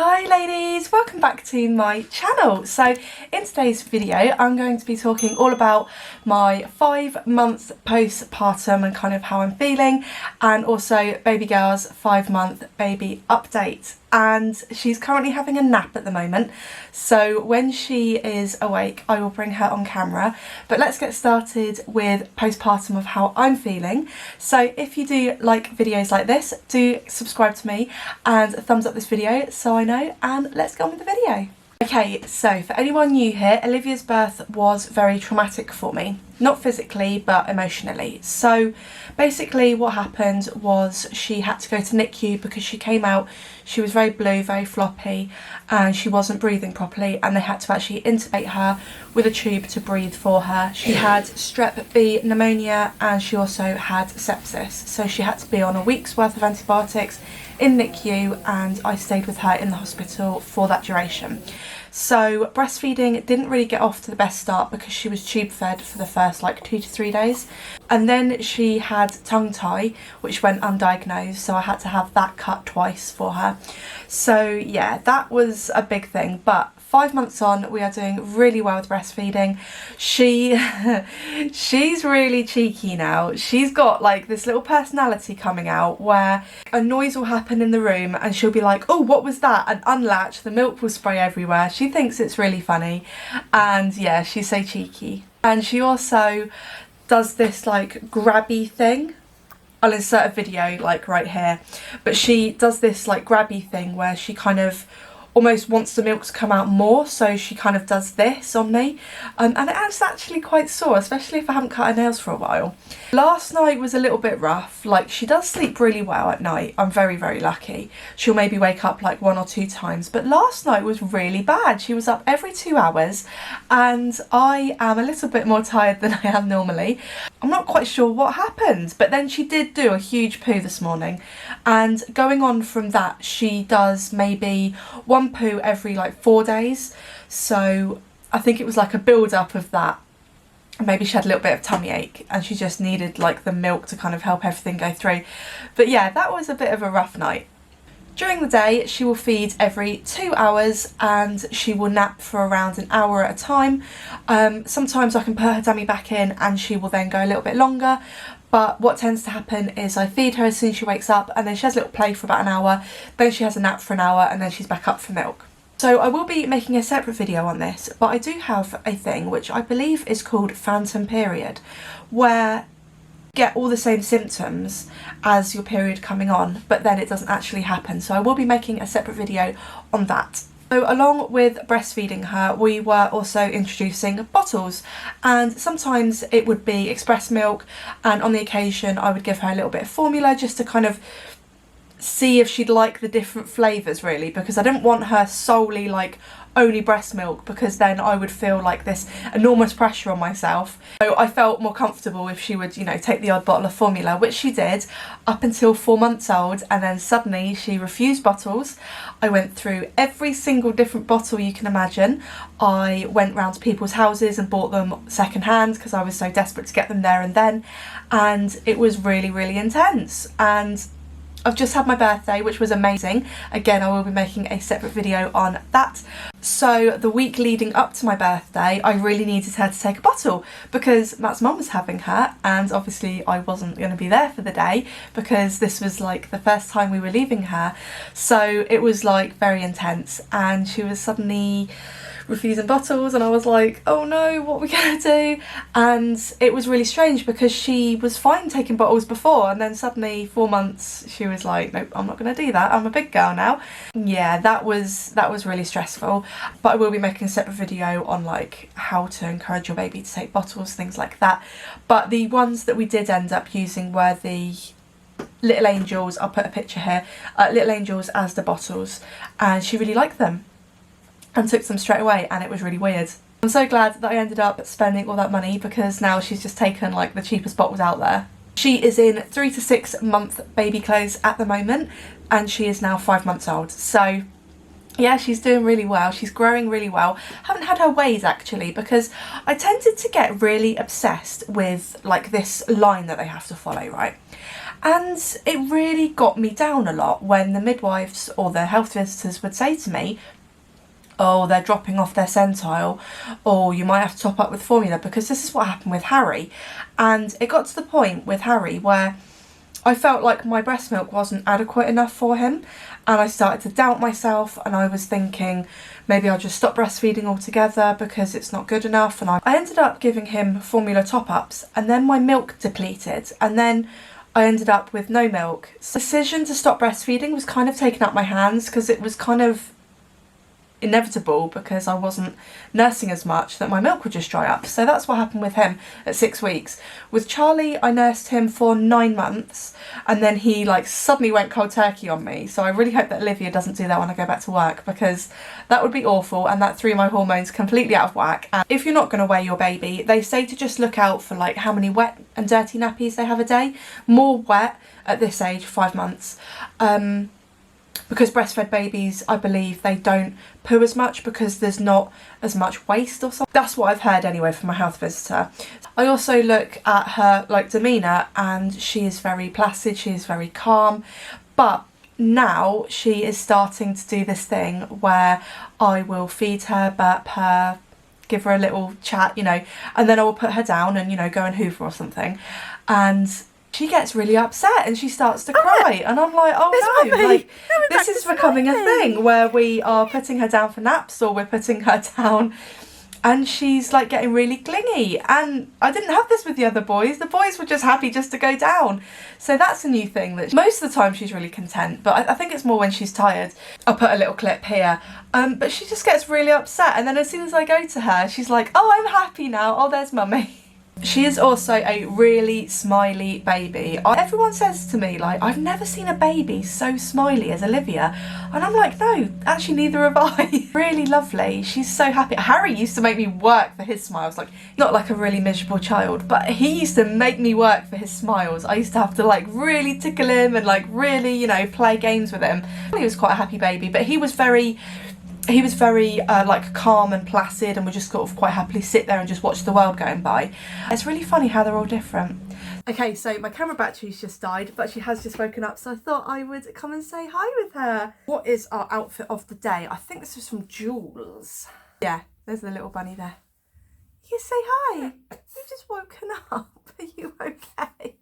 Hi ladies, welcome back to my channel. So in today's video I'm going to be talking all about my 5 months postpartum and kind of how I'm feeling, and also baby girl's 5-month baby update. And she's currently having a nap at the moment, so when she is awake I will bring her on camera. But let's get started with postpartum of how I'm feeling. So if you do like videos like this, do subscribe to me and thumbs up this video so I know, and let's go on with the video. Okay, so for anyone new here, Olivia's birth was very traumatic for me. Not physically, but emotionally. So basically what happened was she had to go to NICU because she came out, she was very blue, very floppy, and she wasn't breathing properly, and they had to actually intubate her with a tube to breathe for her. She had strep B pneumonia and she also had sepsis. So she had to be on a week's worth of antibiotics in NICU, and I stayed with her in the hospital for that duration. So breastfeeding didn't really get off to the best start because she was tube fed for the first like 2 to 3 days, and then she had tongue tie which went undiagnosed, so I had to have that cut twice for her. So yeah, that was a big thing. But 5 months on, we are doing really well with breastfeeding. She's really cheeky now. She's got like this little personality coming out where a noise will happen in the room and she'll be like, oh, what was that? And unlatch, the milk will spray everywhere. She thinks it's really funny, and yeah, she's so cheeky. And she also does this like grabby thing. I'll insert a video like right here, but she does this like grabby thing where she kind of almost wants the milk to come out more, so she kind of does this on me, and it's actually quite sore, especially if I haven't cut her nails for a while. Last night was a little bit rough. Like, she does sleep really well at night. I'm very lucky. She'll maybe wake up like 1 or 2 times, but last night was really bad. She was up every 2 hours, and I am a little bit more tired than I am normally. I'm not quite sure what happened, but then she did do a huge poo this morning, and going on from that she does maybe 1 poo every like 4 days. So I think it was like a build up of that. Maybe she had a little bit of tummy ache and she just needed like the milk to kind of help everything go through. But yeah, that was a bit of a rough night. During the day she will feed every 2 hours and she will nap for around an hour at a time. Sometimes I can put her dummy back in and she will then go a little bit longer. But what tends to happen is I feed her as soon as she wakes up, and then she has a little play for about an hour, then she has a nap for an hour, and then she's back up for milk. So I will be making a separate video on this, but I do have a thing which I believe is called phantom period, where you get all the same symptoms as your period coming on, but then it doesn't actually happen. So I will be making a separate video on that. So along with breastfeeding her, we were also introducing bottles, and sometimes it would be express milk, and on the occasion I would give her a little bit of formula just to kind of see if she'd like the different flavours, really, because I didn't want her solely like only breast milk, because then I would feel like this enormous pressure on myself. So I felt more comfortable if she would, you know, take the odd bottle of formula, which she did up until 4 months old, and then suddenly she refused bottles. I went through every single different bottle you can imagine. I went round to people's houses and bought them second hand because I was so desperate to get them there and then, and it was really intense. And I've just had my birthday, which was amazing. Again, I will be making a separate video on that. So the week leading up to my birthday, I really needed her to take a bottle because Matt's mum was having her, and obviously I wasn't going to be there for the day because this was like the first time we were leaving her. So it was like very intense, and she was suddenly refusing bottles, and I was like, oh no, what are we gonna do? And it was really strange because she was fine taking bottles before, and then suddenly 4 months she was like, nope, I'm not gonna do that, I'm a big girl now. Yeah, that was really stressful. But I will be making a separate video on like how to encourage your baby to take bottles, things like that. But the ones that we did end up using were the Little Angels. I'll put a picture here. Little Angels as the bottles, and she really liked them and took them straight away, and it was really weird. I'm so glad that I ended up spending all that money, because now she's just taken like the cheapest bottles out there. She is in 3 to 6 month baby clothes at the moment, and she is now 5 months old. So yeah, she's doing really well. She's growing really well. Haven't had her ways actually, because I tended to get really obsessed with like this line that they have to follow, right? And it really got me down a lot when the midwives or the health visitors would say to me, oh, they're dropping off their centile, or you might have to top up with formula, because this is what happened with Harry. And it got to the point with Harry where I felt like my breast milk wasn't adequate enough for him, and I started to doubt myself, and I was thinking maybe I'll just stop breastfeeding altogether because it's not good enough. And I ended up giving him formula top-ups, and then my milk depleted, and then I ended up with no milk. So the decision to stop breastfeeding was kind of taken out my hands, because it was kind of inevitable, because I wasn't nursing as much, that my milk would just dry up. So that's what happened with him at 6 weeks. With Charlie, I nursed him for 9 months, and then he like suddenly went cold turkey on me. So I really hope that Olivia doesn't do that when I go back to work, because that would be awful, and that threw my hormones completely out of whack. And if you're not going to weigh your baby, they say to just look out for like how many wet and dirty nappies they have a day. More wet at this age, 5 months. Because breastfed babies, I believe, they don't poo as much because there's not as much waste or something. That's what I've heard anyway from my health visitor. I also look at her like demeanour, and she is very placid, she is very calm, but now she is starting to do this thing where I will feed her, burp her, give her a little chat, you know, and then I will put her down and, you know, go and hoover or something. And she gets really upset and she starts to cry, and I'm like, oh no, like this is becoming a thing where we are putting her down for naps, or we're putting her down, and she's like getting really clingy. And I didn't have this with the other boys. The boys were just happy just to go down. So that's a new thing, that most of the time she's really content, but I think it's more when she's tired. I'll put a little clip here, but she just gets really upset, and then as soon as I go to her, she's like, oh, I'm happy now, oh, there's mummy. She is also a really smiley baby. Everyone says to me, like, I've never seen a baby so smiley as Olivia. And I'm like, no, actually neither have I. Really lovely. She's so happy. Harry used to make me work for his smiles. Like, not like a really miserable child, but he used to make me work for his smiles. I used to have to like really tickle him and like really, you know, play games with him. He was quite a happy baby, but he was very like calm and placid, and would just sort of quite happily sit there and just watch the world going by. It's really funny how they're all different. Okay, so my camera battery's just died, but she has just woken up, so I thought I would come and say hi with her. What is our outfit of the day? I think this is from Jules. Yeah, there's the little bunny there. You say hi. You've just woken up. Are you okay?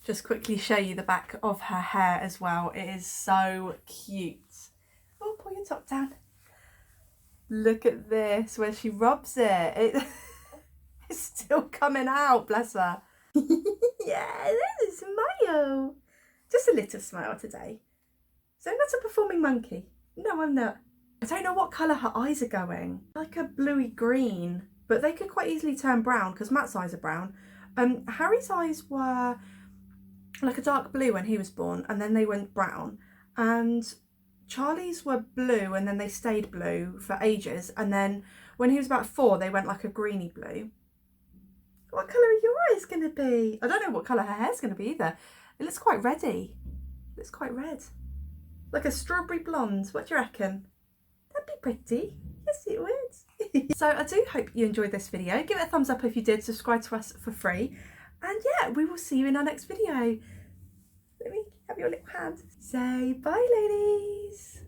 Just quickly show you the back of her hair as well. It is so cute. Oh, pull your top down. Look at this, where she rubs it. It's still coming out, bless her. Yeah, there's a smile. Just a little smile today. So I'm not a performing monkey. No, I'm not. I don't know what colour her eyes are going. Like a bluey green, but they could quite easily turn brown because Matt's eyes are brown. Harry's eyes were like a dark blue when he was born, and then they went brown, and Charlie's were blue and then they stayed blue for ages, and then when he was about 4 they went like a greeny blue. What colour are your eyes going to be? I don't know what colour her hair's going to be either. It looks quite reddy. It looks quite red, like a strawberry blonde. What do you reckon? That'd be pretty. Yes, it would. So I do hope you enjoyed this video. Give it a thumbs up if you did. Subscribe to us for free. And yeah, we will see you in our next video. Let me have your little hand. Say bye, ladies.